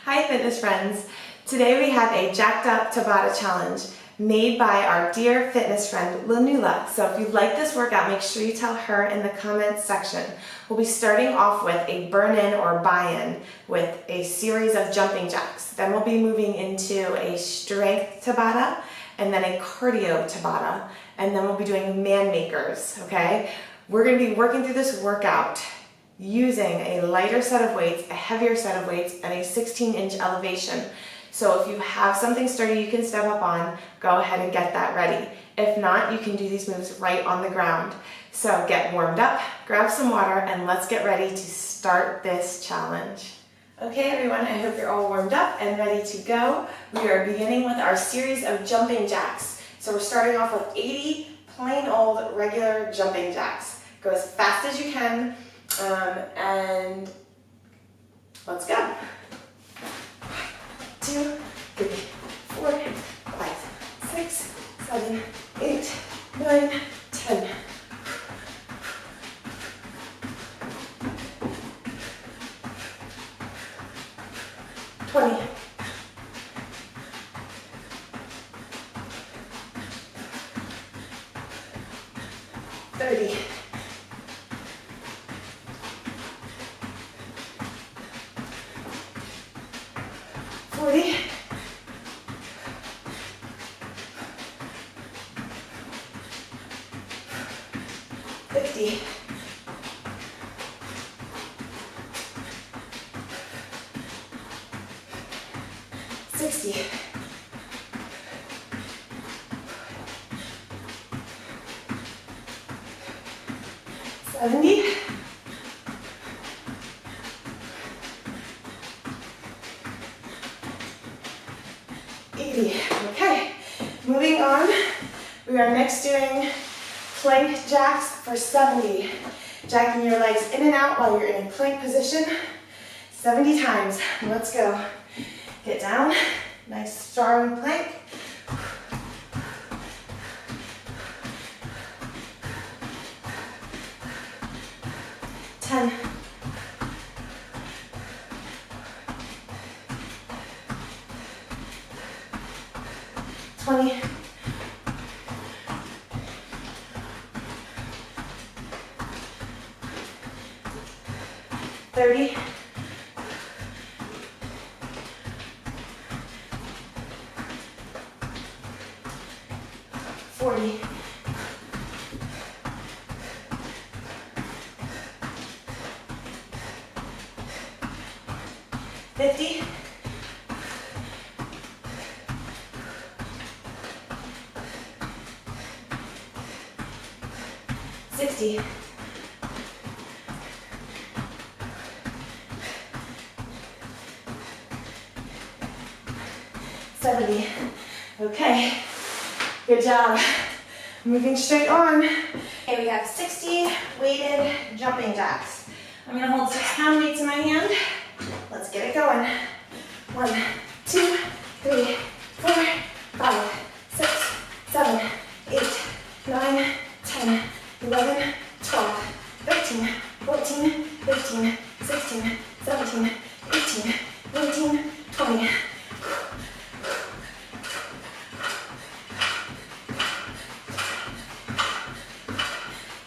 Hi fitness friends! Today we have a jacked up Tabata challenge made by our dear fitness friend Lenula. So if you like this workout, make sure you tell her in the comments section. We'll be starting off with a burn-in or buy-in with a series of jumping jacks. Then we'll be moving into a strength Tabata and then a cardio Tabata. And then we'll be doing manmakers, okay? We're going to be working through this workout using a lighter set of weights, a heavier set of weights, and a 16-inch elevation. So if you have something sturdy you can step up on, go ahead and get that ready. If not, you can do these moves right on the ground. So get warmed up, grab some water, and let's get ready to start this challenge. Okay everyone, I hope you're all warmed up and ready to go. We are beginning with our series of jumping jacks. So we're starting off with 80 plain old regular jumping jacks. Go as fast as you can. And let's go. 1, 2, 3, 4, 5, 6, 7, 8, 9, 10. 20. 30. 40, 50, 60, 70, 80. Okay, moving on. We are next doing plank jacks for 70. Jacking your legs in and out while you're in a plank position 70 times. Let's go. Get down, nice strong plank. Ten. 20, 30, 40, 50, 60, 70. Okay, good job. Moving straight on. Okay, we have 60 weighted jumping jacks. I'm gonna hold 6-pound weights in my hand. Let's get it going. 1, 2, 3, 4, 5, 6, 7, 8, 9, 10, 11, 12, 13, 14, 15, 16, 17, 18, 19, 20.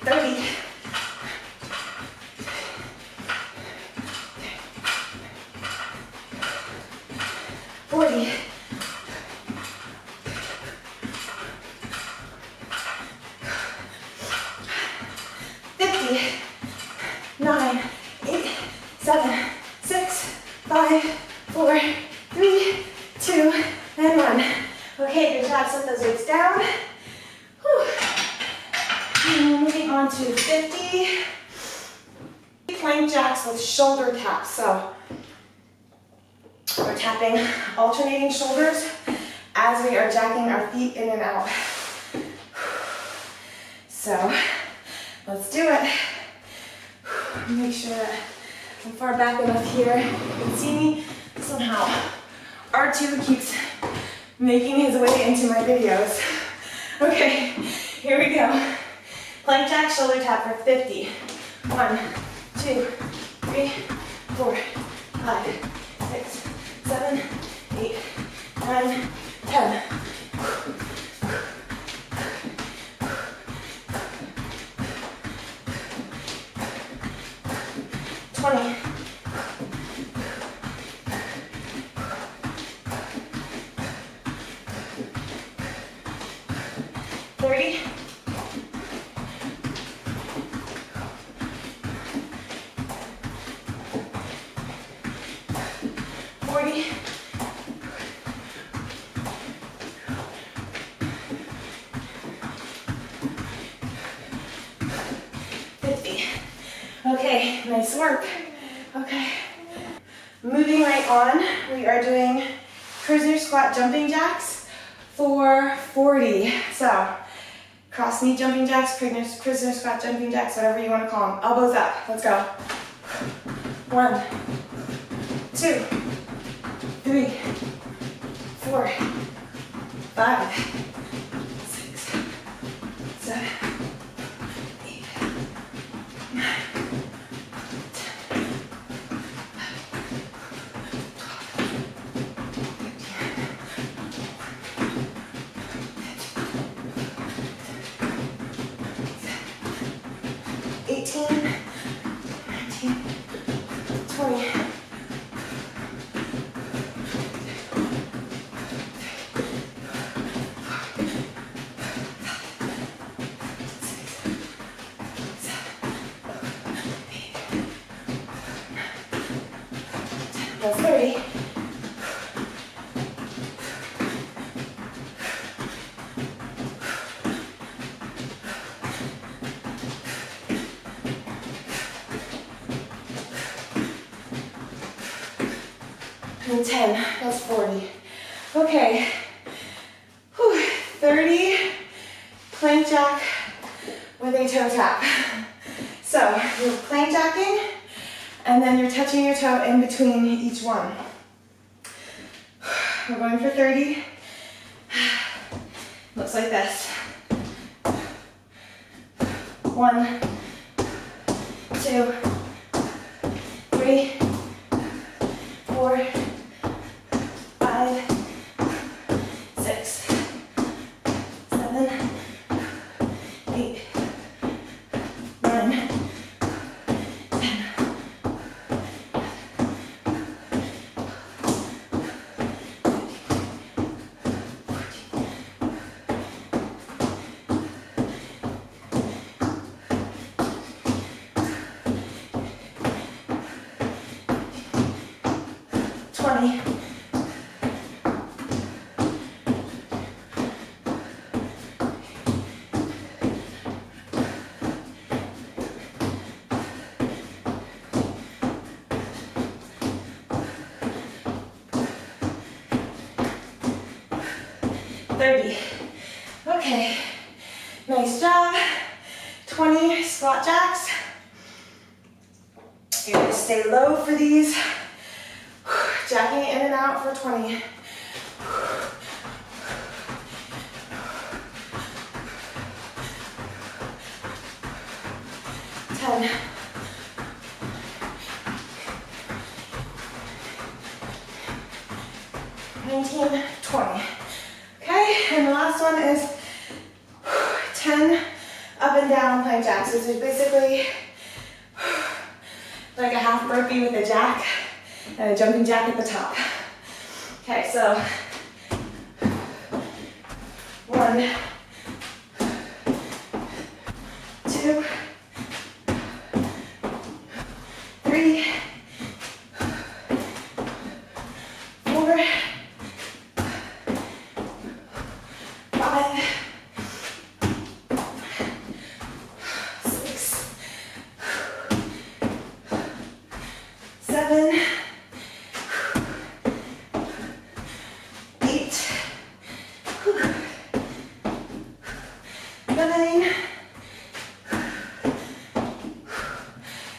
30. 40. 50. 9, 8, 7, 6, 5, 4, 3, 2, and 1. Okay, good job. Set those weights down. Whew. And moving on to 50 plank jacks with shoulder taps. So we're tapping alternating shoulders as we are jacking our feet in and out. So let's do it. Make sure that I'm far back enough here. You can see me. Somehow R2 keeps making his way into my videos. Okay, here we go. Plank jack shoulder tap for 50. 1, 2, 3, 4, 5, 6, 7, 7, 8, 9, 10. 20. 30. 40. 50. Okay, nice work. Okay. Moving right on, we are doing prisoner squat jumping jacks for 40. So, cross knee jumping jacks, prisoner squat jumping jacks, whatever you want to call them. Elbows up. Let's go. 1, 2, 3, 4, 5, 6, 7, 8, 9, 18, 19, 20. 30. 10, that's 40. Okay, 30 plank jack with a toe tap. So you're plank jacking, and then you're touching your toe in between each one. We're going for 30. Looks like this. 1, 2, 3, 4, 5, 6, 7, 8, 9, 10. 20. 30. Okay, nice job. 20 squat jacks. You're gonna stay low for these. Jacking it in and out for 20. 10. 19, 20. Okay, and the last one is 10 up and down plank jacks. This is basically like a half burpee with a jack and a jumping jack at the top. Okay, so 1, 2, 3, 4, 5, 6, 7, 8, 9,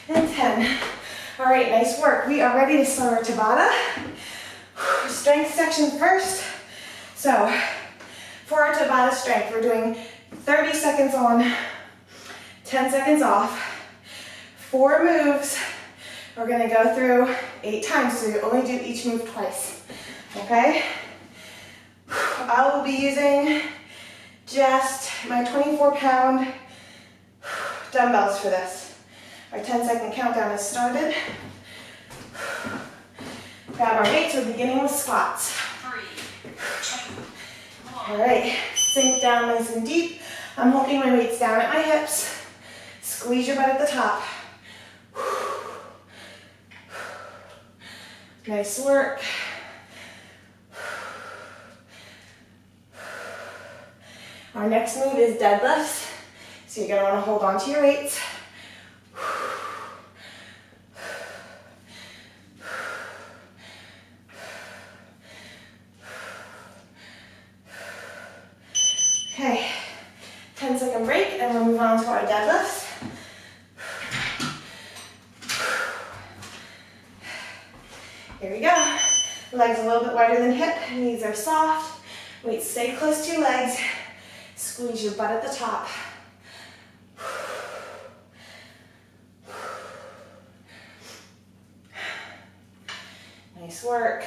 and 10. All right, nice work. We are ready to start our Tabata. Strength section first. So for our Tabata strength, we're doing 30 seconds on, 10 seconds off, 4 moves We're gonna go through 8 times, so you only do each move twice, okay? I will be using just my 24-pound dumbbells for this. Our 10-second countdown has started. Grab our weights, we're beginning with squats. 3, 2, 1. All right, sink down nice and deep. I'm holding my weights down at my hips. Squeeze your butt at the top. Nice work. Our next move is deadlifts. So you're gonna wanna hold on to your weights. Okay, 10-second break, and we'll move on to our deadlifts. Here we go. Legs a little bit wider than hip, knees are soft. Weights stay close to your legs. Squeeze your butt at the top. Nice work.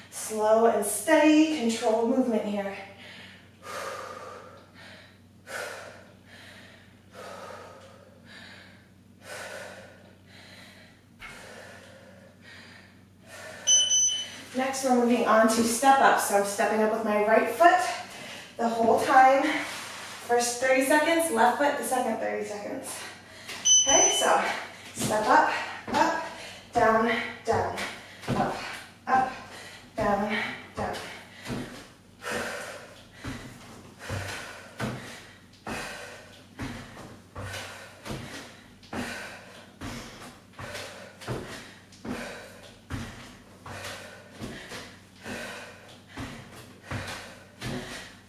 Slow and steady, controlled movement here. Next, we're moving on to step up. So I'm stepping up with my right foot the whole time. First 30 seconds, left foot the second 30 seconds. Okay, so step up, up, down, down, up, up, down, down.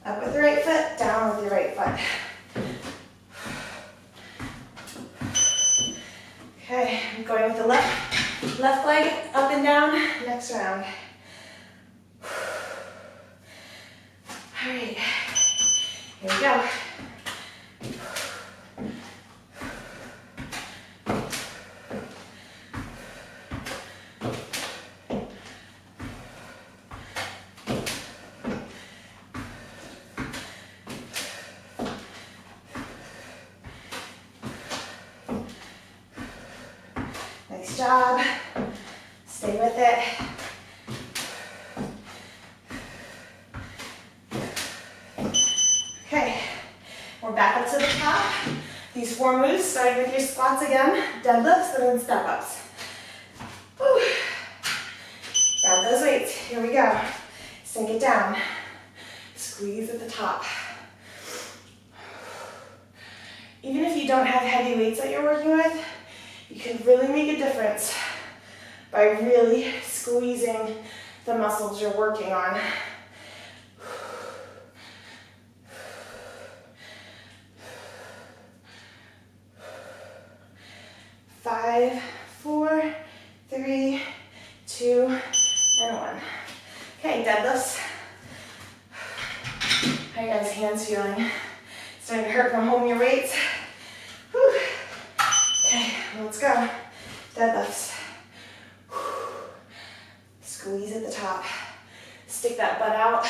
Up with the right foot, down with your right foot. Okay, I'm going with the left leg up and down, next round. All right, here we go. Nice job. Stay with it. Okay, we're back up to the top. These 4 moves, starting with your squats again, deadlifts, and then step-ups. Woo. Grab those weights. Here we go. Sink it down. Squeeze at the top. Even if you don't have heavy weights that you're working with, you can really make a difference by really squeezing the muscles you're working on. 5, 4, 3, 2, and 1. Okay, deadlifts. How are you guys' hands feeling? Starting to hurt from holding your weights? Whew. Okay, let's go. Deadlifts. Squeeze at the top. Stick that butt out.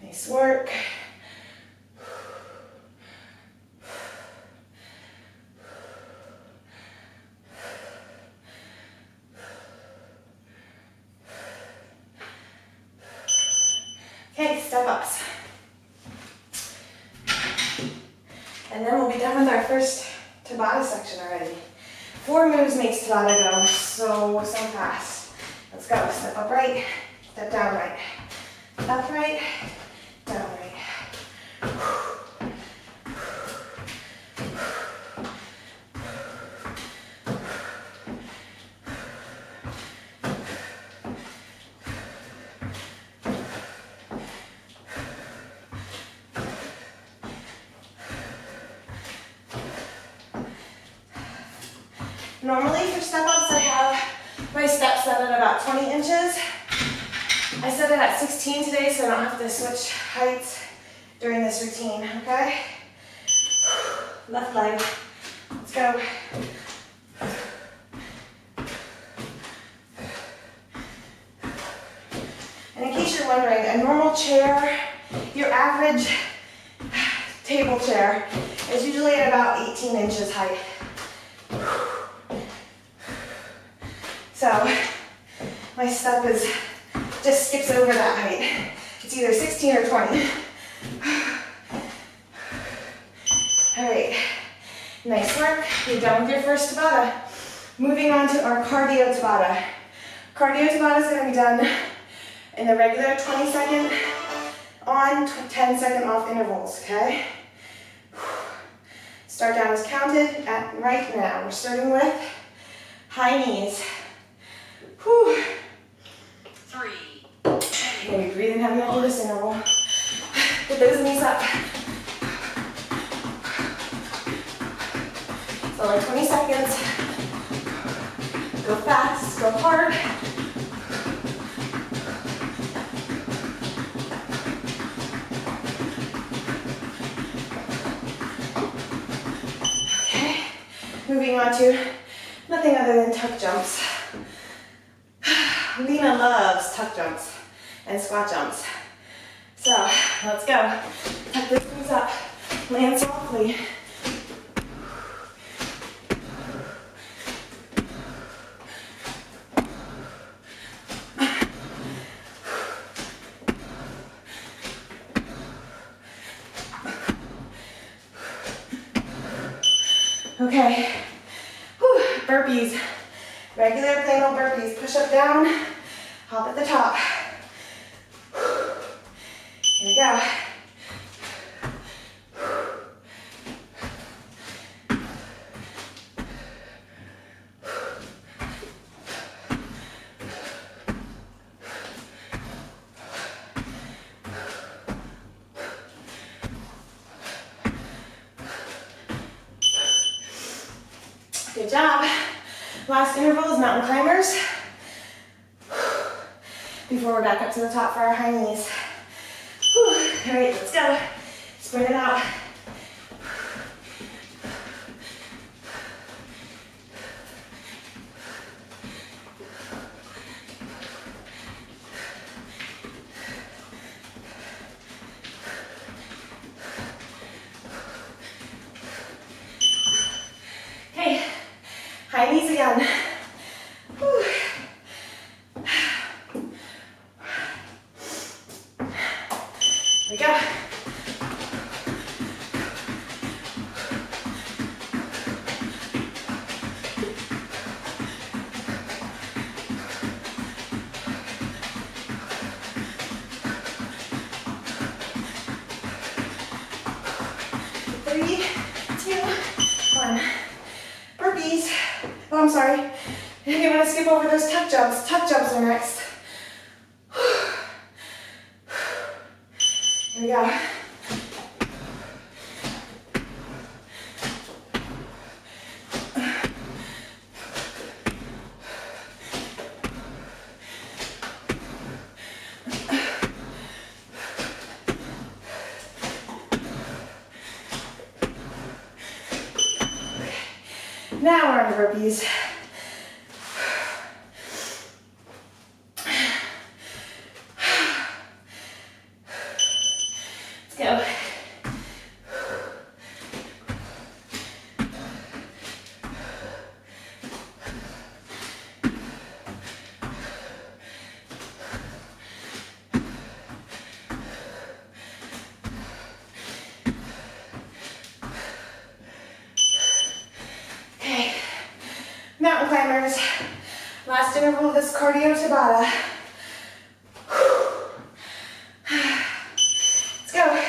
Nice work. Okay, step-ups. And then we'll be done with our first Tabata section already. 4 moves makes Tabata go so fast. Let's go. Step up right, step down right. Up right, down right. Normally for step-ups, I have my steps set at about 20 inches. I set it at 16 today, so I don't have to switch heights during this routine, okay? Left leg. Let's go. And in case you're wondering, a normal chair, your average table chair, is usually at about 18 inches height. So my step just skips over that height. It's either 16 or 20. All right, nice work. You're done with your first Tabata. Moving on to our cardio Tabata. Cardio Tabata is going to be done in the regular 20-second on, 10-second off intervals, okay? Start down as counted at right now. We're starting with high knees. Whew. 3. You're going to be breathing heavy after this interval. Get those knees up. So like 20 seconds. Go fast, go hard. Okay, moving on to nothing other than tuck jumps. Lena loves tuck jumps and squat jumps. So let's go. Tuck those knees up, land softly. Okay, whew. Burpees, regular plain old burpees. Push up, down, hop at the top. Here we go. Good job. Last interval is mountain climbers. Before we're back up to the top for our high knees. Whew. All right, let's go. Sprint it out. Okay, high knees again. Whew. Here we go. Three, two, one. Burpees. Oh, I'm sorry. You want to skip over those tuck jumps. Tuck jumps are next. Here we go. Now we're on the burpees. Let's go. Okay, mountain climbers. Last interval of this cardio Tabata. Let's go.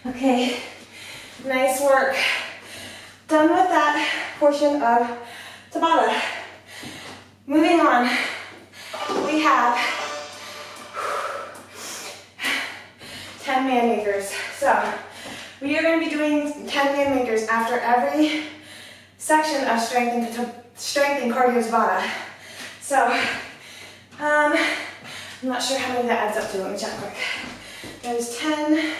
Okay, nice work. Done with that portion of Tabata. Moving on, we have 10 man makers. So we are going to be doing 10 man makers after every section of strength and cardio Tabata. So I'm not sure how many that adds up to. Let me check quick. There's 10.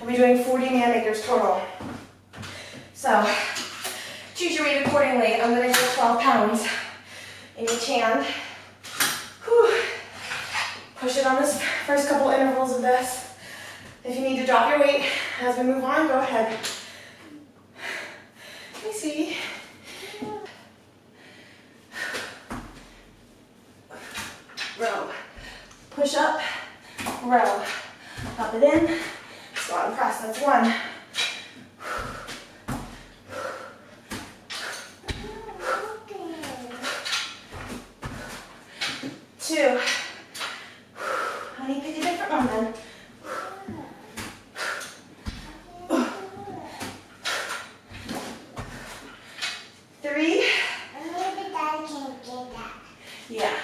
We'll be doing 40 man makers total. So choose your weight accordingly. I'm going to do 12 pounds in each hand. Whew. Push it on this first couple intervals of this. If you need to drop your weight as we move on, go ahead. Let me see. Row. Push up, row. Up it in, squat and press. That's 1. 2. Honey, pick a different one then. 3. Maybe Dad can get that. Yeah.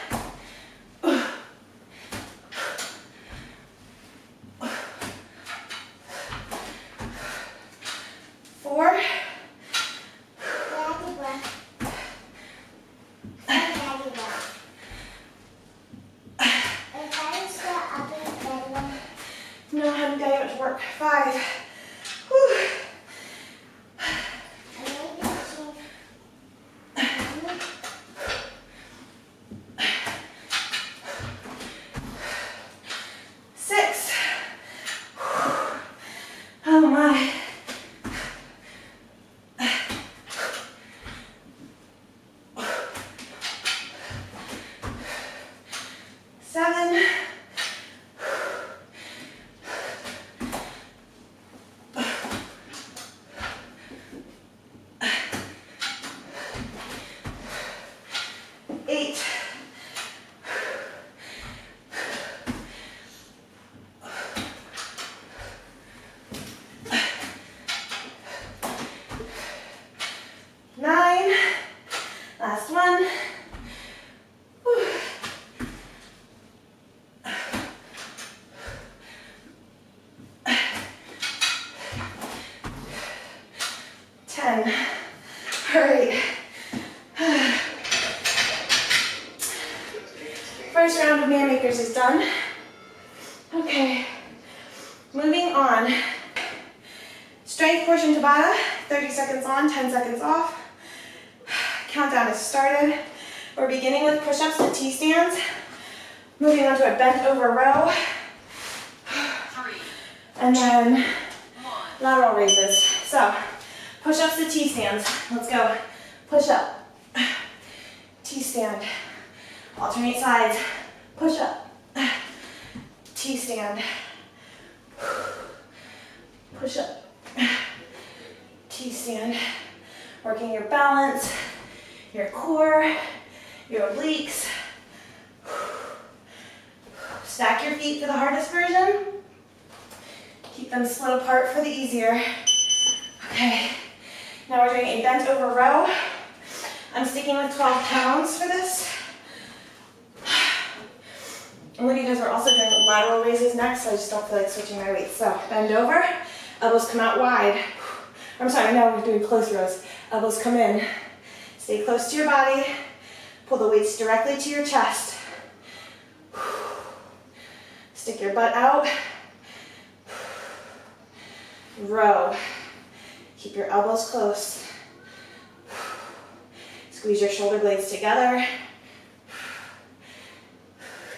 4. Daddy one. Daddy one. If I start up in bed one. No, honey, Daddy went to work. 5. Whew. Maybe she. 6. Oh my. 7. 8. 9. Last one. Whew. 10. All right. First round of man makers is done. Okay. Moving on. Strength portion Tabata. 30 seconds on, 10 seconds off. Countdown has started. We're beginning with push-ups to T-stands. Moving on to a bent over row. 3, And then 1. lateral raises. So, push-ups to T-stands. Let's go. Push up. T-stand. Alternate sides. Push up. T-stand. Push up. T-stand. Working your balance, your core, your obliques. Stack your feet for the hardest version. Keep them split apart for the easier. Okay, now we're doing a bent over row. I'm sticking with 12 pounds for this. Only because we're also doing lateral raises next, so I just don't feel like switching my weights. So bend over, elbows come out wide. I'm sorry, now we're doing close rows. Elbows come in. Stay close to your body. Pull the weights directly to your chest. Stick your butt out. Row. Keep your elbows close. Squeeze your shoulder blades together.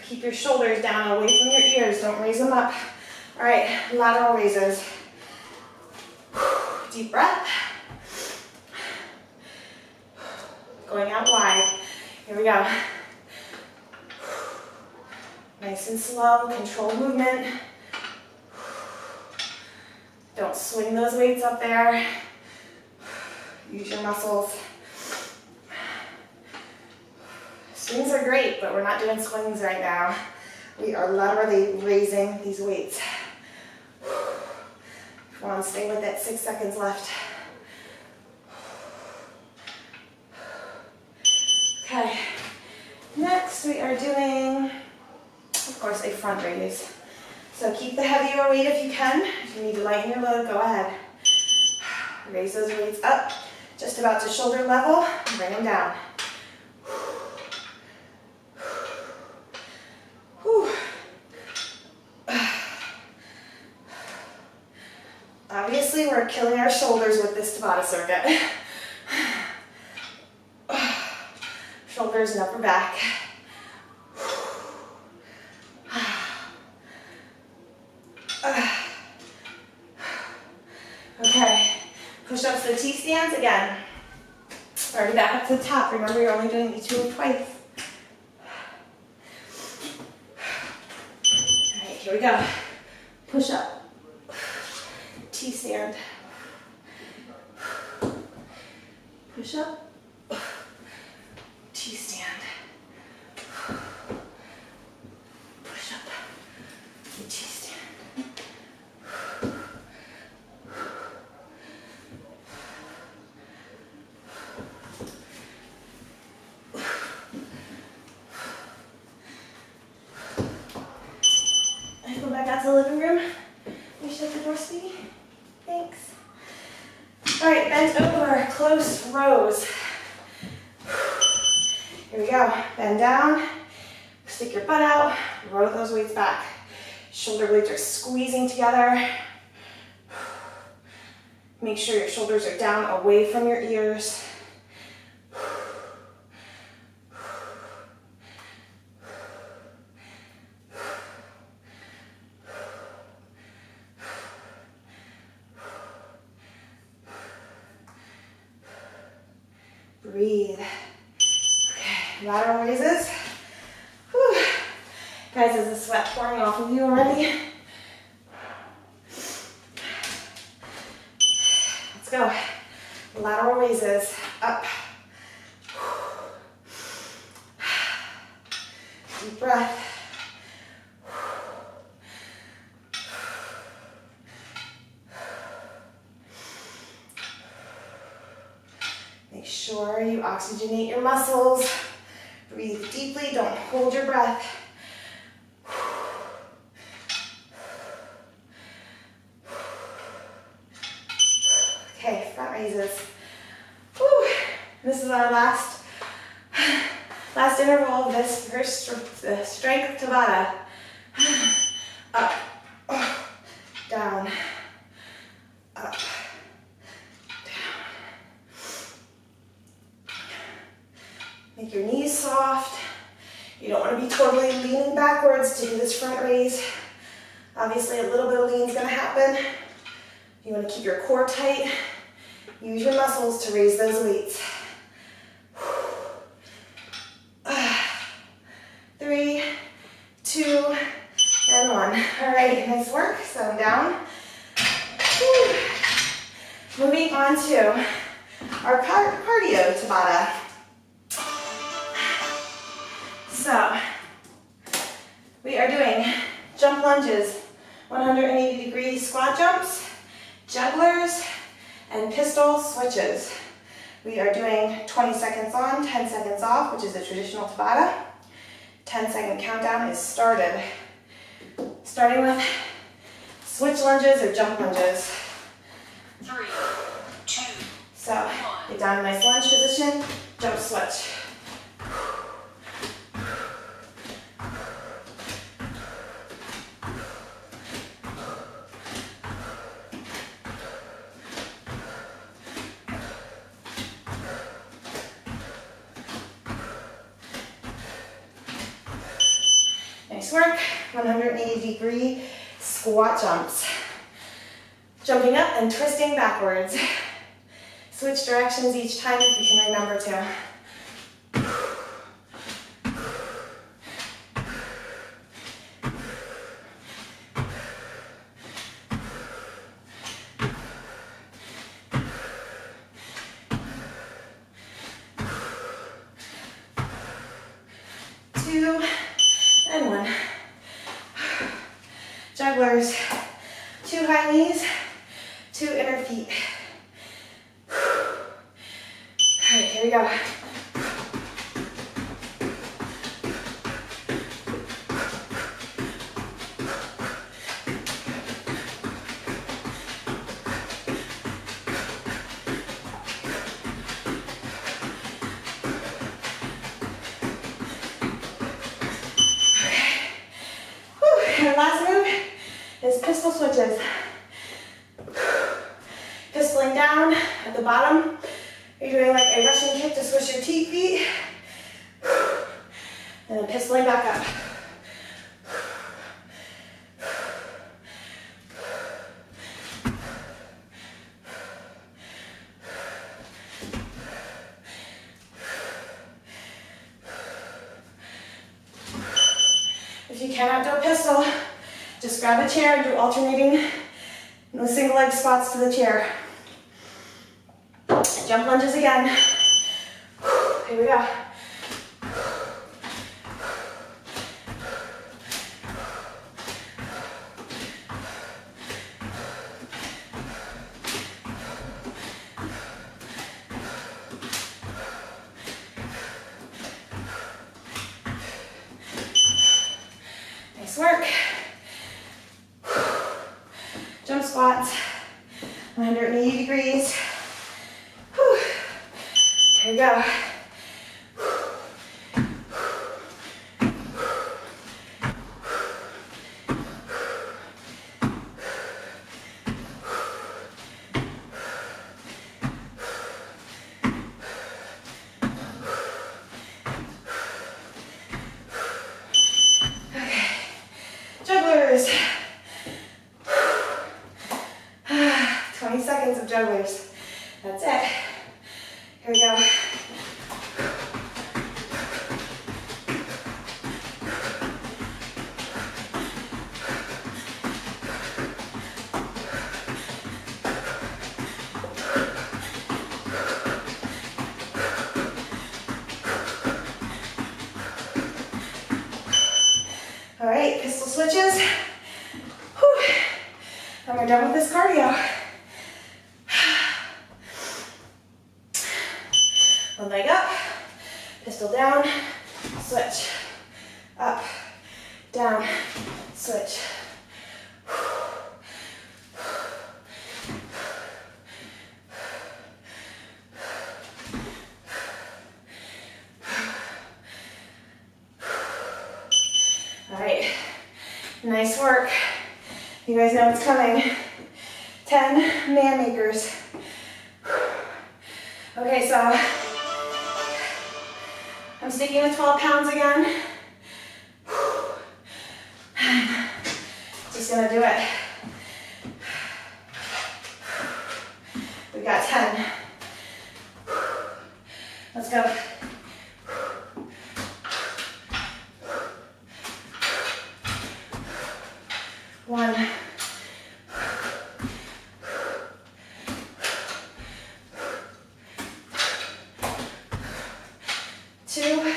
Keep your shoulders down away from your ears. Don't raise them up. All right, lateral raises. Deep breath. Going out wide. Here we go. Nice and slow, controlled movement. Don't swing those weights up there. Use your muscles. Swings are great, but we're not doing swings right now. We are laterally raising these weights. Come on, stay with it. 6 seconds left. Okay, next we are doing, of course, a front raise. So keep the heavier weight if you can. If you need to lighten your load, go ahead. Raise those weights up, just about to shoulder level, bring them down. Whew. Obviously, we're killing our shoulders with this Tabata circuit. Shoulders and upper back. Okay, push-ups to T-stands again. Already back up to the top. Remember, you're only doing each move twice. All right, here we go. Push up. T-stand. Push up. T-stand. Push up. T-stand. I go back out to the living room. You shut the door, sweetie. Thanks. All right, bent over, close rows. Here we go. Bend down, stick your butt out, roll those weights back. Shoulder blades are squeezing together. Make sure your shoulders are down away from your ears. Breathe. Okay, lateral raises. Whew. Guys, is the sweat pouring off of you already? Let's go. Lateral raises. Up. Deep breath. Make sure you oxygenate your muscles. Breathe deeply, don't hold your breath. Okay, front raises. Whew. This is our last interval of this first strength Tabata. Up, down, up. Make your knees soft. You don't want to be totally leaning backwards to do this front raise. Obviously, a little bit of lean is going to happen. You want to keep your core tight. Use your muscles to raise those weights. 3, 2, and 1. All right, nice work. Settle down. Whew. Moving on to our cardio Tabata. So, we are doing jump lunges, 180-degree squat jumps, jugglers, and pistol switches. We are doing 20 seconds on, 10 seconds off, which is a traditional Tabata. 10-second countdown is started. Starting with switch lunges or jump lunges. 3, 2, So, get down in a nice lunge position, jump switch. Nice work. 180-degree squat jumps. Jumping up and twisting backwards. Switch directions each time if you can remember to. Two, and 1. Jugglers, 2 high knees, 2 inner feet. All right, here we go. pistol switches. Pistoling down at the bottom. You're doing like a Russian kick to switch your feet. And then pistoling back up. If you cannot do a pistol, just grab a chair and do alternating single leg squats to the chair. Jump lunges again. Here we go. Nice work. Jump squats, 180 degrees. Whew. Here we go. Okay, jugglers. 20 seconds of jugglers. That's it. Here we go. All right, pistol switches. Whew. And we're done with this cardio. One leg up, pistol down, switch, up, down, switch. All right, nice work. You guys know what's coming. 10 man makers. Okay, so I'm sticking with 12 pounds again. Just gonna do it. We got 10. Let's go. One. Two.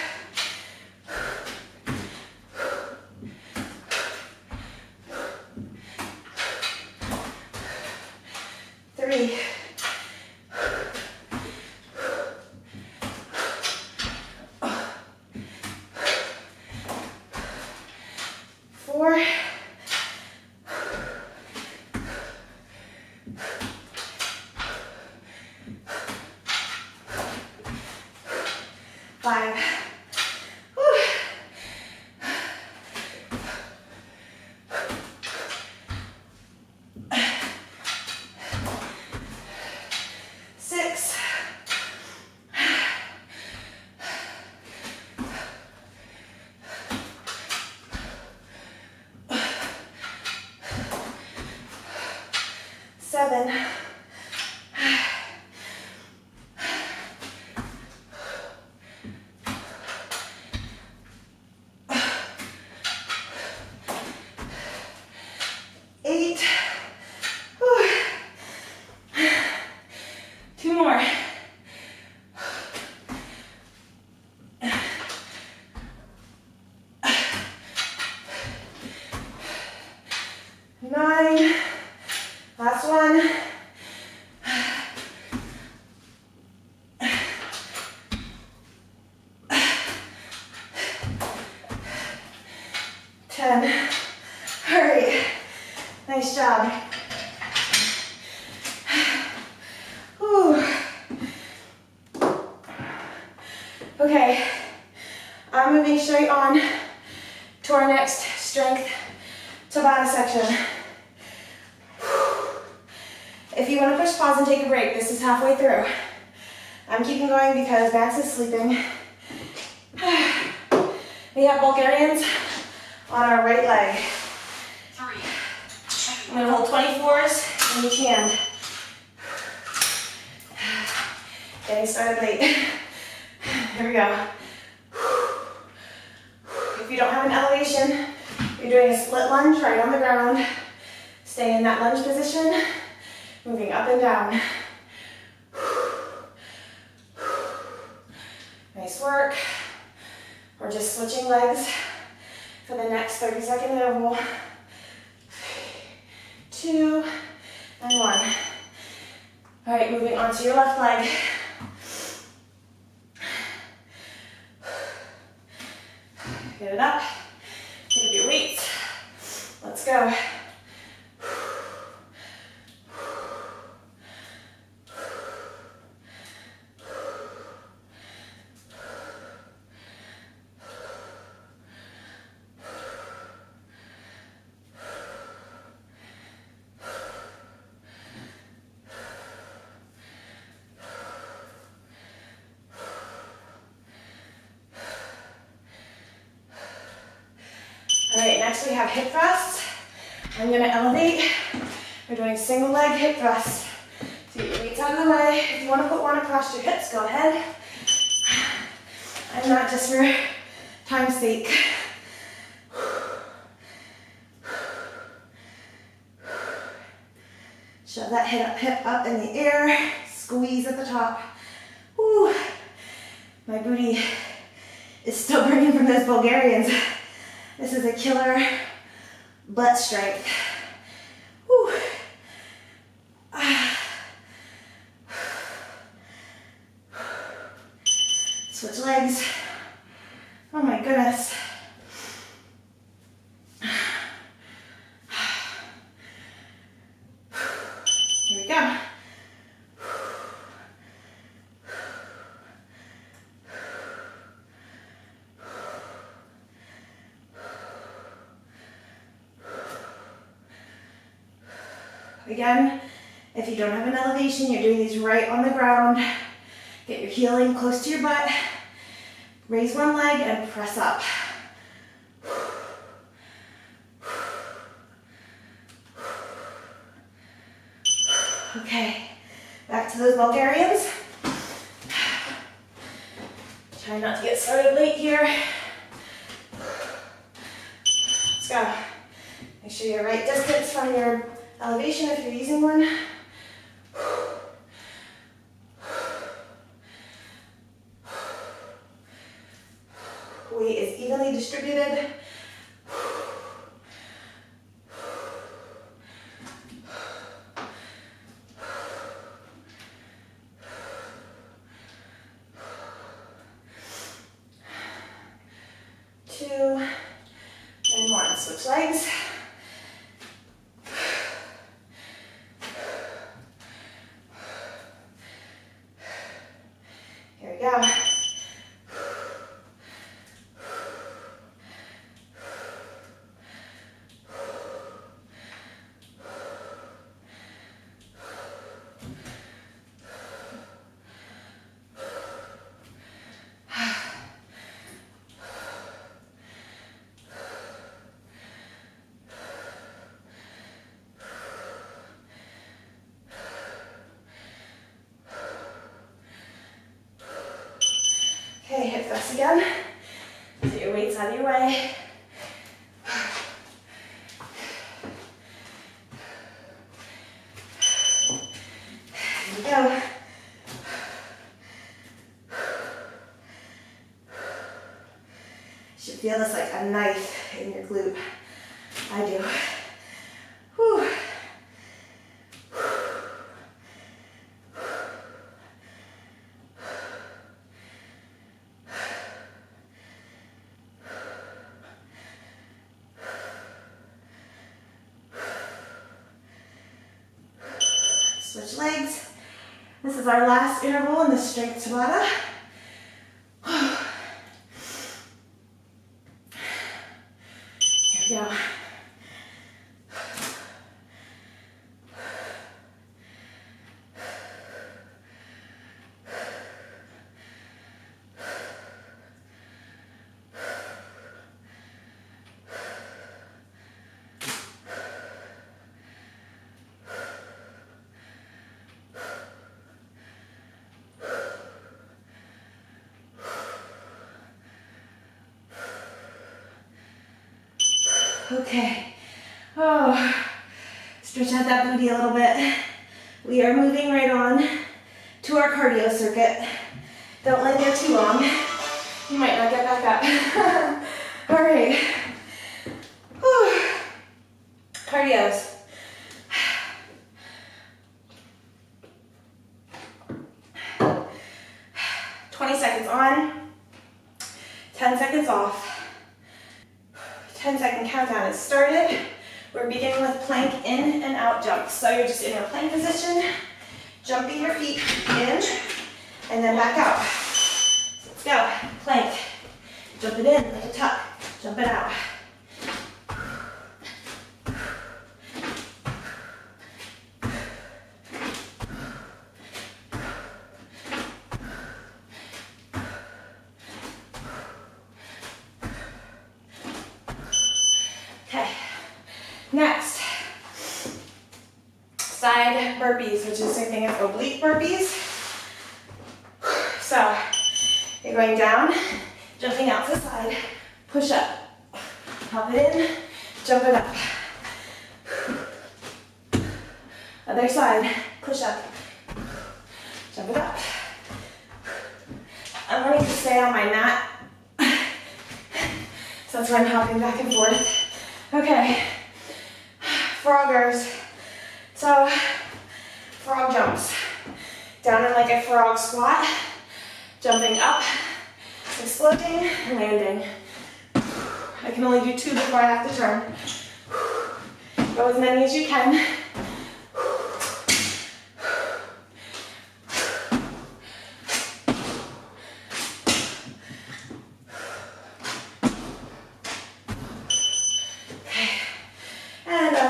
Three. Four. Five. Whew. Six. Seven. 8. Whew. 2 more. 9. Last one. 10. All right. Nice job. Whew. Okay, I'm moving straight on to our next strength Tabata section. you want to push pause and take a break, this is halfway through. I'm keeping going because Max is sleeping. We have Bulgarians on our right leg. 3, 2, I'm going to hold 24s in each hand. Getting started late. Here we go. If you don't have an elevation, you're doing a split lunge right on the ground. Stay in that lunge position, moving up and down. Nice work. We're just switching legs for the next 30-second interval. 2 and 1. All right, moving on to your left leg. Get it up. Pick up your weights. Let's go. All right, next we have hip thrusts. I'm gonna elevate. We're doing single leg hip thrust. So get your weights out of the way. If you wanna put one across your hips, go ahead. I'm not just for time's sake. Shove that hip up in the air. Squeeze at the top. Woo. My booty is still burning from those Bulgarians. This is a killer butt strength. Whew. Switch legs. Oh my goodness. Here we go. Again, if you don't have an elevation, you're doing these right on the ground. Get your heel in close to your butt. Raise one leg and press up. Okay, back to those Bulgarians. Try not to get started late here. Let's go. Make sure you're right distance from your elevation if you're using one. Weight is evenly distributed. Two and one. Switch legs. Here we go. Okay, hip thrust again. Get your weights out of your way. Here we go. Should feel this like a knife in your glute. I do. Whew. Switch legs. This is our last interval in the strength Tabata. Here we go. Okay. Oh, stretch out that booty a little bit. We are moving right on to our cardio circuit. Don't lay there too long. You might not get back up. All right. Whew. Cardios. 20 seconds on, 10 seconds off. 10-second countdown is started. We're beginning with plank in and out jumps. So you're just in your plank position, jumping your feet in, and then back out. So let's go. Plank. Jump it in like a tuck. Jump it out. Okay. Next, side burpees, which is the same thing as oblique burpees. So you're going down, jumping out to the side, push up, pop it in, jump it up. Other side, push up, jump it up. I'm learning to stay on my mat, so that's why I'm hopping back and forth. Okay, froggers. So, frog jumps. Down in like a frog squat, jumping up, exploding, landing. I can only do 2 before I have to turn. Go as many as you can.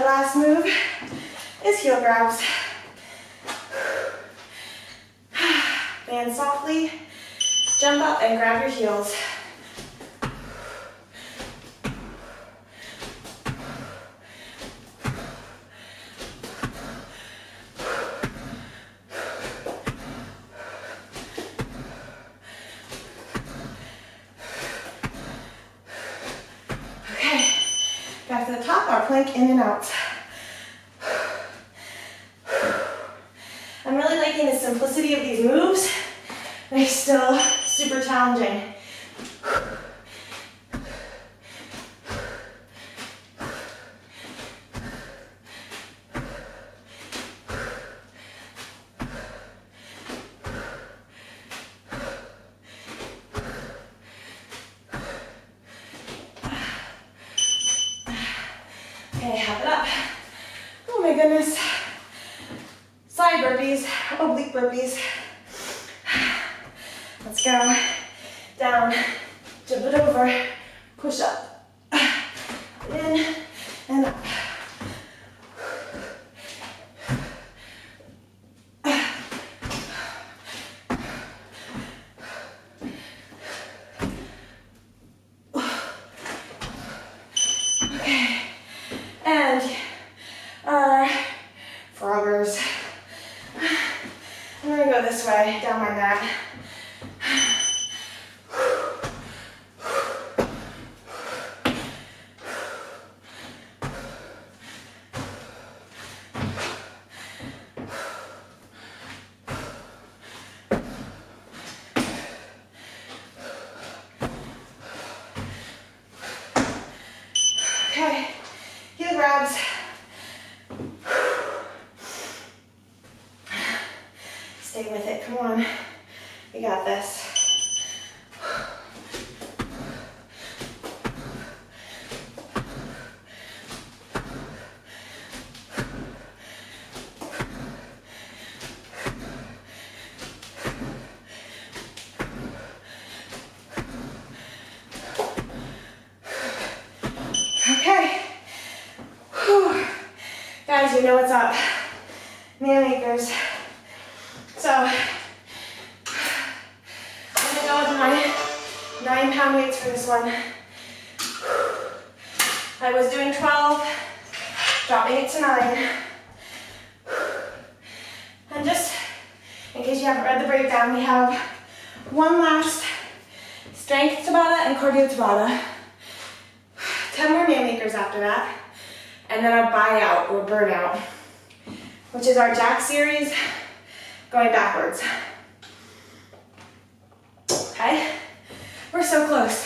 Last move is heel grabs. Bend softly, jump up and grab your heels. Okay, back to the top, our plank in and out. I'm really liking the simplicity of these moves. They're still super challenging. Okay, hop it up. Oh my goodness. Side burpees, oblique burpees. Let's go. Down, jump it over, push up. In and up. Okay, and our froggers. I'm gonna go this way, down my mat. Okay, heel grabs. Stay with it, come on. We got this. Okay. Whew. Guys, you know what's up. Manmakers. So, I'm gonna go with my 9-pound weights for this one. I was doing 12, dropping it to 9. And just in case you haven't read the breakdown, we have one last strength Tabata and cardio Tabata. 10 more man makers after that, and then our buyout or burnout, which is our jack series going backwards. Okay, we're so close.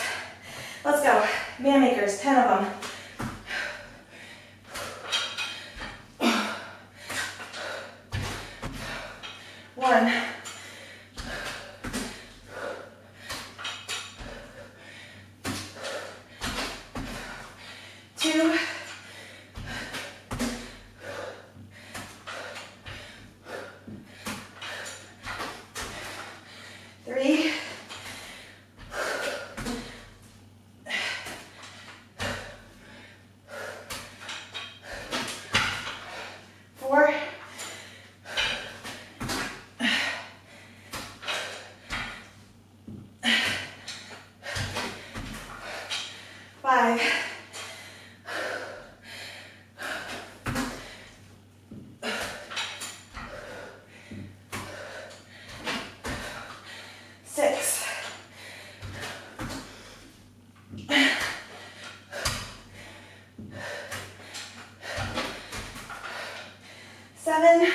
Let's go. Man makers, 10 of them. One. Two. Three. Four. Five. Six. Seven.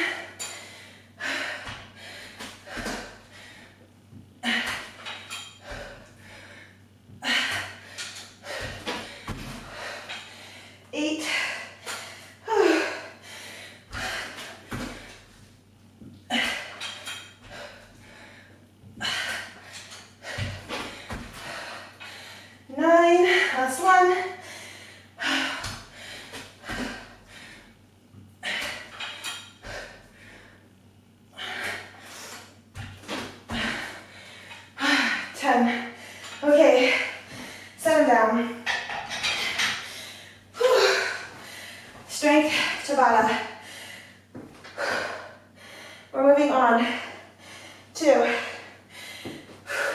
8. 9. Last one. 10. Okay, set them down. Strength Tabata. We're moving on to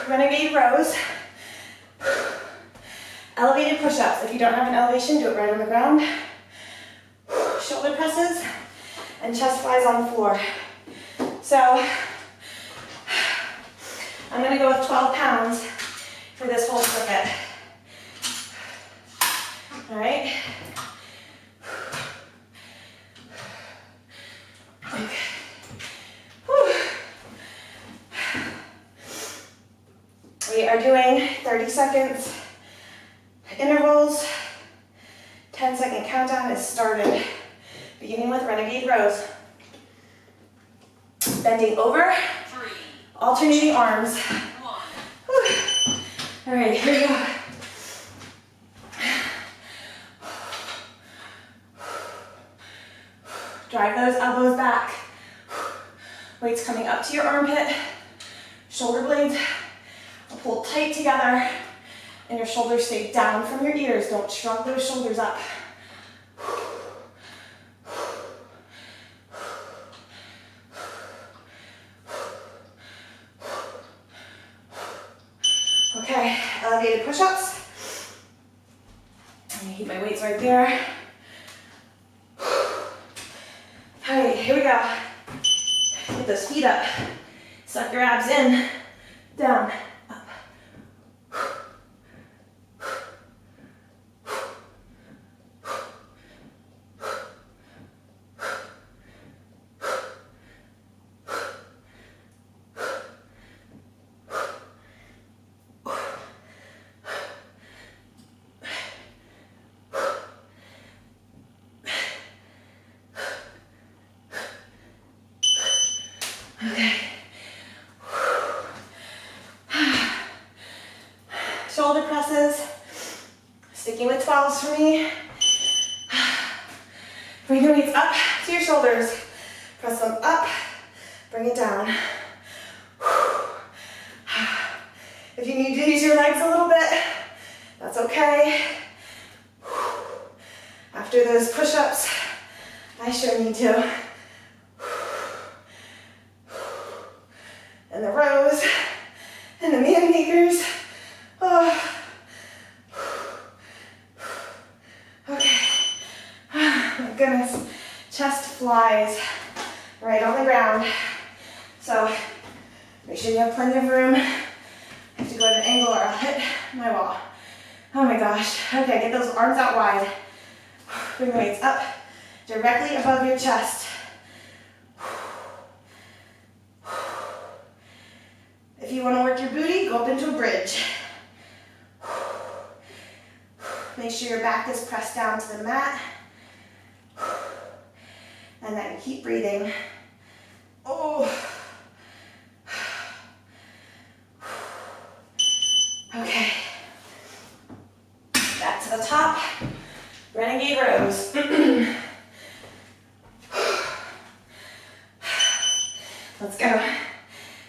renegade rows. Elevated push-ups. If you don't have an elevation, do it right on the ground. Shoulder presses and chest flies on the floor. So I'm going to go with 12 pounds for this whole circuit. All right. Okay. Whew. We are doing 30 seconds intervals. 10-second countdown is started. Beginning with renegade rows. Bending over, 3, alternating arms. 1. Whew. All right, here we go. Drive those elbows back. Weights coming up to your armpit. Shoulder blades are pulled tight together, and your shoulders stay down from your ears. Don't shrug those shoulders up. Okay, elevated push-ups. I'm gonna keep my weights right there. All right, here we go. Get those feet up. Suck your abs in, down, up. Okay. Shoulder presses. Sticking with 12s for me. Bring your weights up to your shoulders. Press them up. Bring it down. If you need to use your legs a little bit, that's okay. After those push-ups, I sure need to. And the rows, and the man makers. Oh. Okay. My goodness. Chest flies right on the ground. So make sure you have plenty of room. I have to go at an angle or I'll hit my wall. Oh my gosh. Okay, get those arms out wide. Bring the weights up directly above your chest. If you want to work your booty, go up into a bridge. Make sure your back is pressed down to the mat. And then keep breathing. Oh. Okay. Back to the top. Renegade rows. Let's go.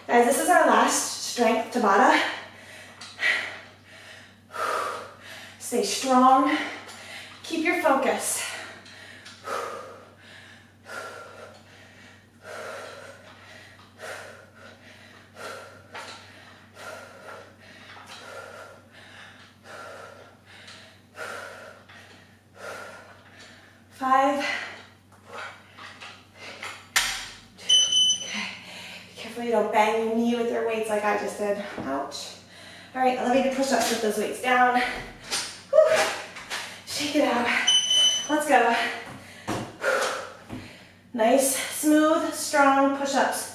Guys, this is our last strength Tabata. Stay strong. Keep your focus. 5, 4, 2, okay. Be careful you don't bang your knee with your weights like I just did. Ouch. All right, elevated push-ups with those weights down. Whew. Shake it out. Let's go. Nice, smooth, strong push-ups.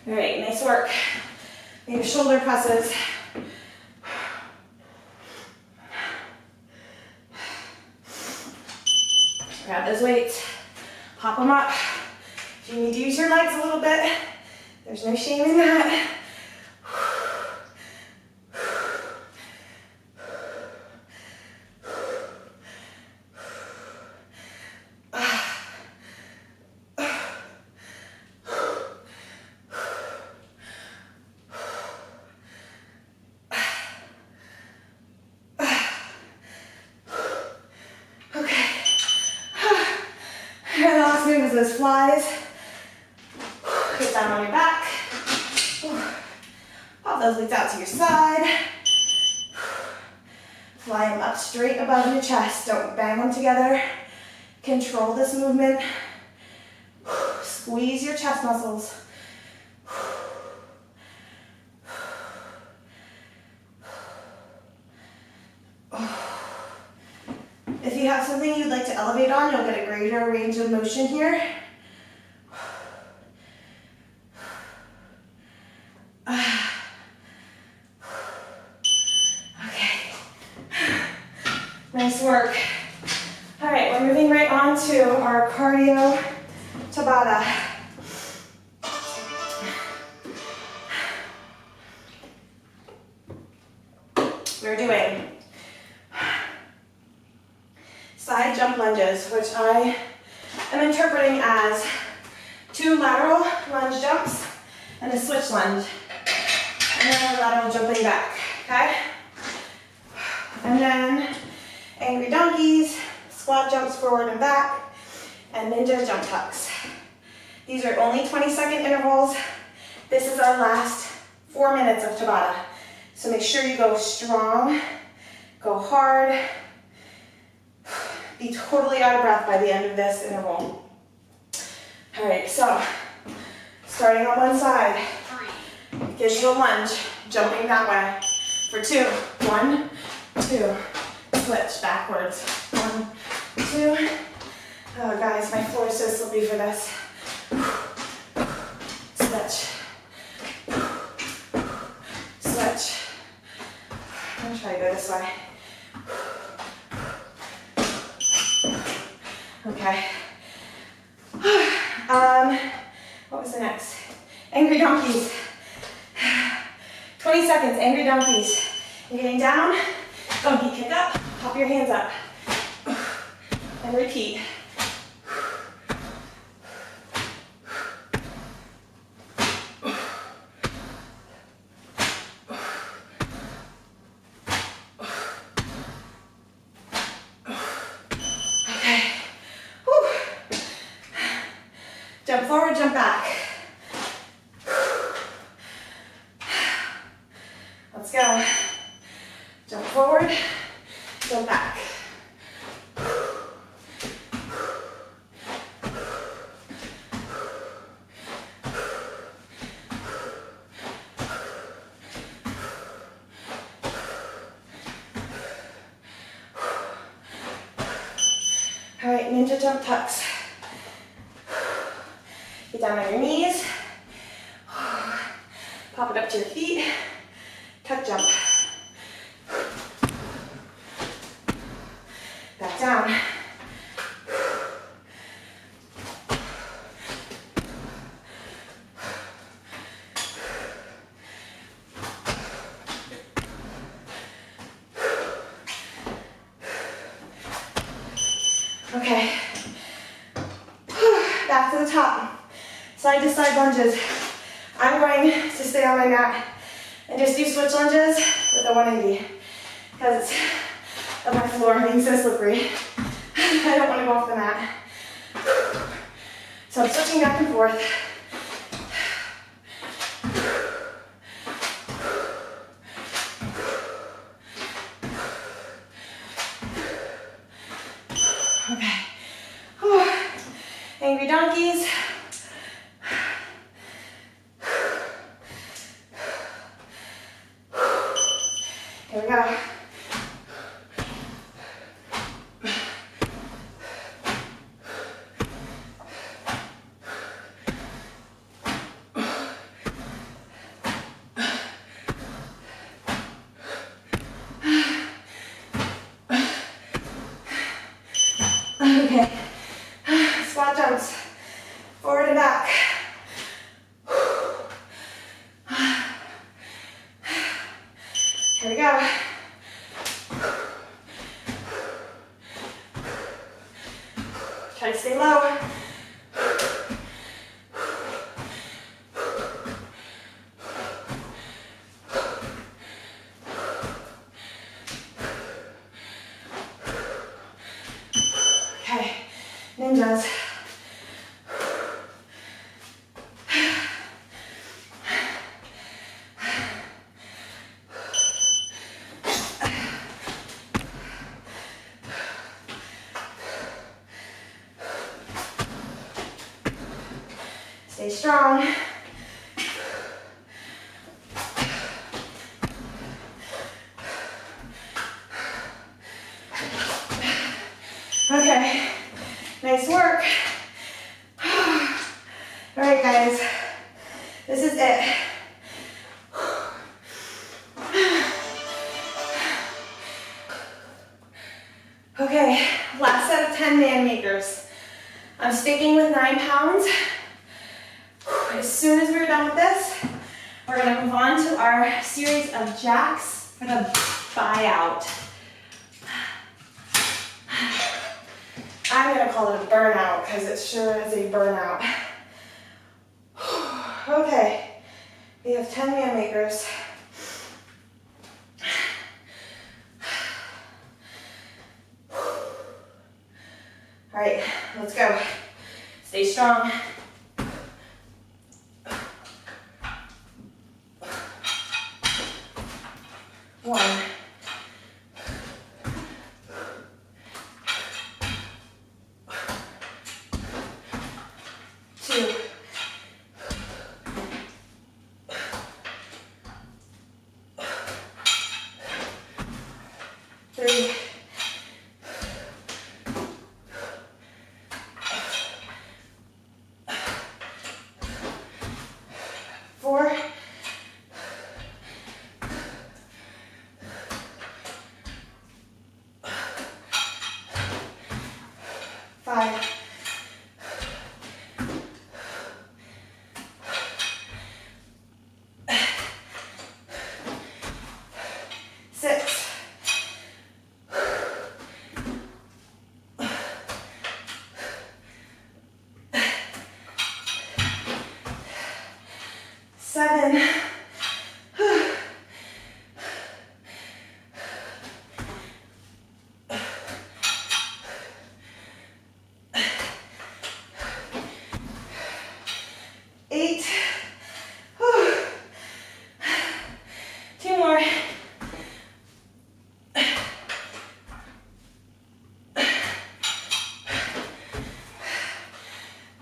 All right, nice work. Maybe shoulder presses. Grab those weights, pop them up. If you need to use your legs a little bit, there's no shame in that. Move those flies. Get down on your back. Pop those weights out to your side. Fly them up straight above your chest. Don't bang them together. Control this movement. Squeeze your chest muscles. If you have something you'd like to elevate on, you'll get a greater range of motion here. Okay. Nice work. All right, we're moving right on to our cardio Tabata. We're doing side jump lunges, which I am interpreting as 2 lateral lunge jumps and a switch lunge, and then a lateral jumping back, okay? And then angry donkeys, squat jumps forward and back, and ninja jump tucks. These are only 20-second intervals. This is our last 4 minutes of Tabata. So make sure you go strong, go hard, be totally out of breath by the end of this interval. All right, so starting on one side, 3, gives you a lunge, jumping that way for 2. 1, 2, switch backwards. 1, 2. Oh guys, my floor is so slippy for this. Switch. Switch. I'm gonna try to go this way. Okay. What was the next? Angry donkeys. 20 seconds, angry donkeys. You're getting down, donkey kick up, pop your hands up. And repeat. Jump forward, jump back. Let's go. Jump forward, jump back. All right, ninja jump tucks. Get down on your knees. Pop it up to your feet. Tuck jump. Back down. Okay. Back to the top. Side to side lunges. I'm going to stay on my mat and just do switch lunges with a 180 because of my floor being so slippery. I don't want to go off the mat. So I'm switching back and forth. Okay. Angry donkeys. Here we go. Okay. Squat jumps. Forward and back. Here we go. Try to stay low. Okay, ninjas. Stay strong. Okay, nice work. All right, guys, this is it. Okay, last set of 10 man makers. I'm sticking with 9 pounds. As soon as we're done with this, we're gonna move on to our series of jacks for the buyout. I'm gonna call it a burnout because it sure is a burnout. Okay, we have 10 man makers. All right, let's go. Stay strong. One. 2. 3. 4. 5. 6. 7. 8.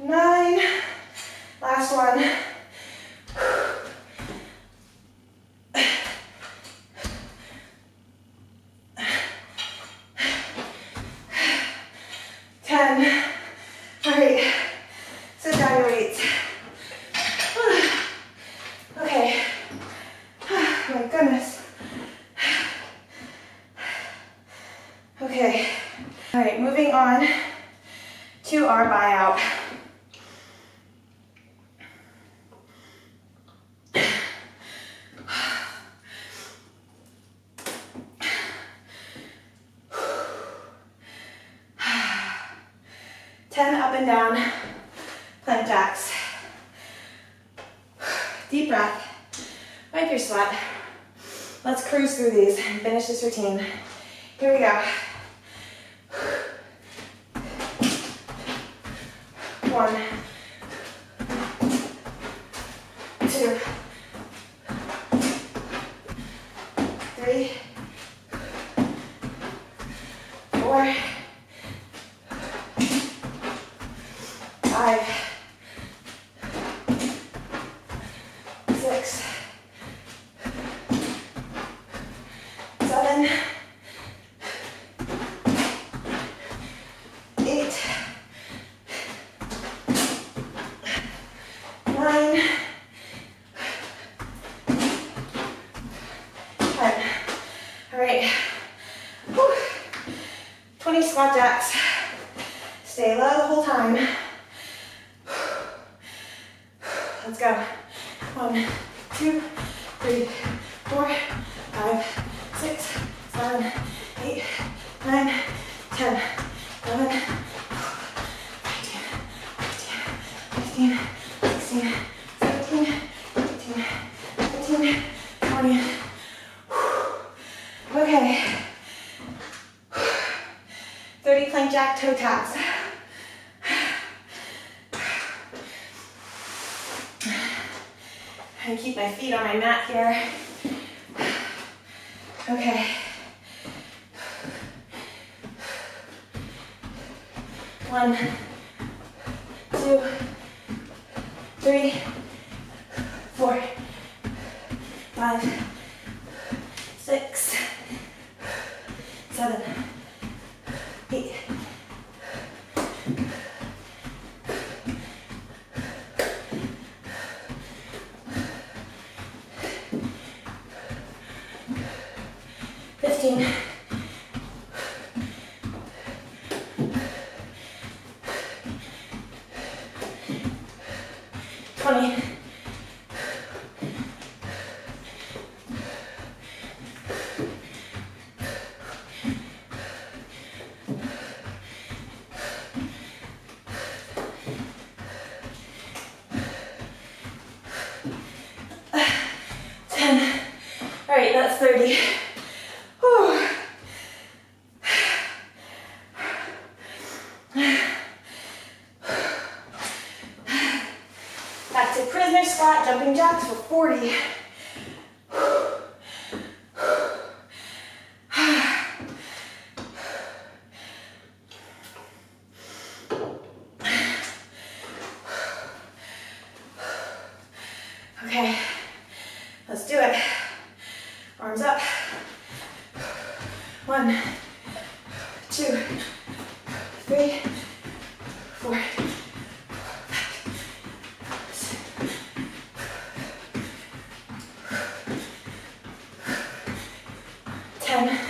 9. Last one. 10. All right, sit down your weights. Okay, my goodness. Okay, all right, moving on to our buyout. Up and down plank jacks. Deep breath. Wipe your sweat. Let's cruise through these and finish this routine. Here we go. 1, 2, 3, 4, 5, 6, 7, 8, 9, 10. All right. Whew. 20 squat jacks. Stay low the whole time. Let's go. 1, 2, 3, 4, 5, 6, 7, 8, 9, 10, 11, 15, 16, 17, 18, 19, 20. Okay. 30 plank jack toe taps. I keep my feet on my mat here. Okay. 1, 2, 3, 4, 5, 6, 7, 8. 15. 20. 10. All right, that's 30. Whew. Back to prisoner squat, jumping jacks for 40. Okay, let's do it. Arms up. 1, 2, 3, 4, 10. 15.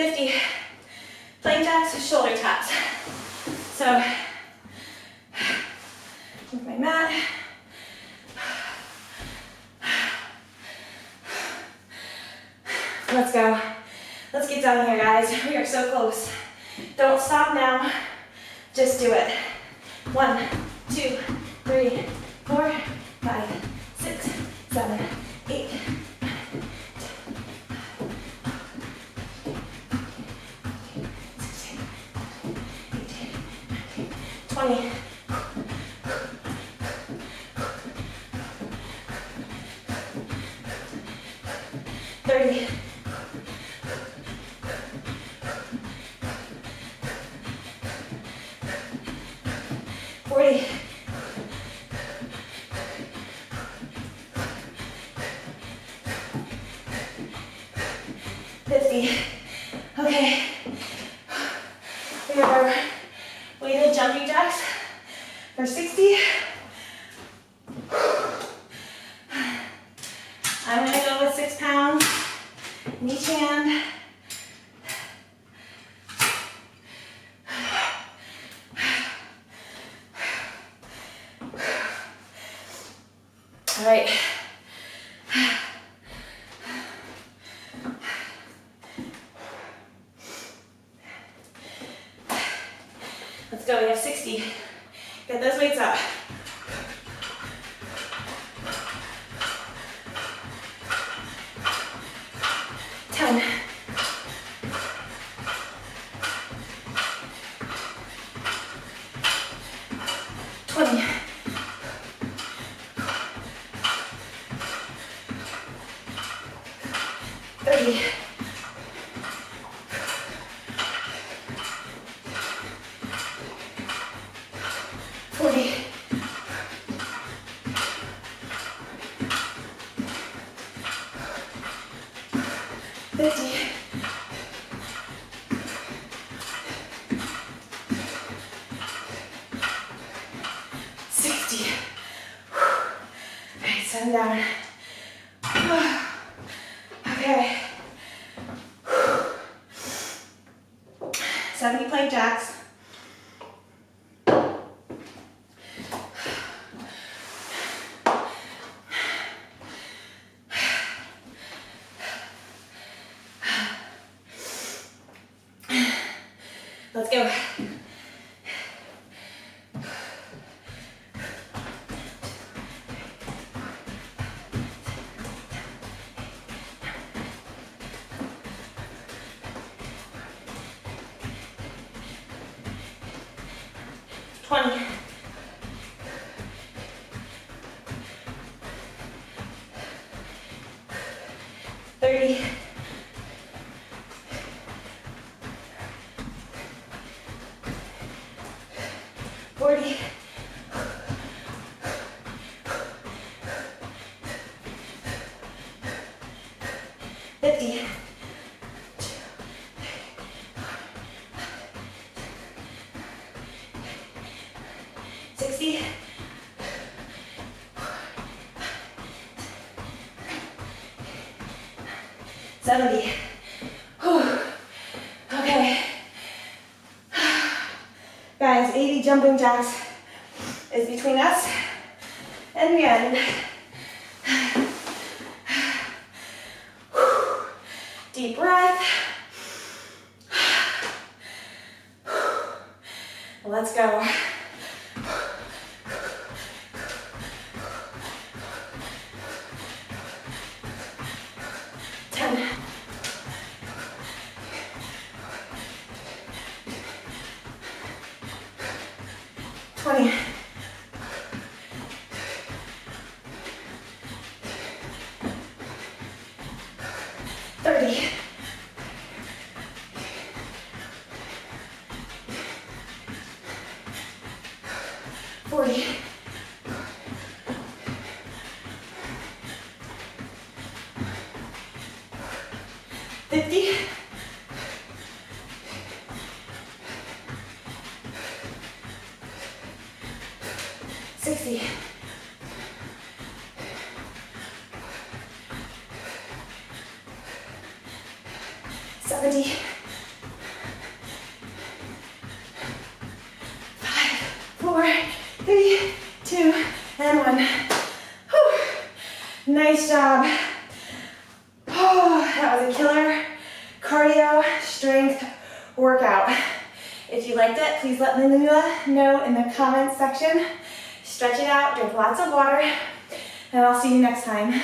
50. Plank jacks, shoulder taps. So, with my mat. Let's go. Let's get down here, guys. We are so close. Don't stop now. Just do it. 1, 2, 3, 4, 5, 6, 7, 8, 20. 30. 40. 50. Okay. We have our weighted jumping jacks for 60. I'm going to go with 6 pounds in each hand. All right. Let's go, we have 60. Get those weights up. 10. 20. 30. 40. 50. 60. All right, set them down. Okay. 70 plank jacks. Let's go. Twenty. 30. 40. 50. 60. 70. Whew. Okay. Guys, 80 jumping jacks is between us and the end. Deep breath. Let's go. 4, 3, 2, and 1. Whew. Nice job. Oh, that was a killer cardio strength workout. If you liked it, please let Lenula know in the comments section. Stretch it out, drink lots of water, and I'll see you next time.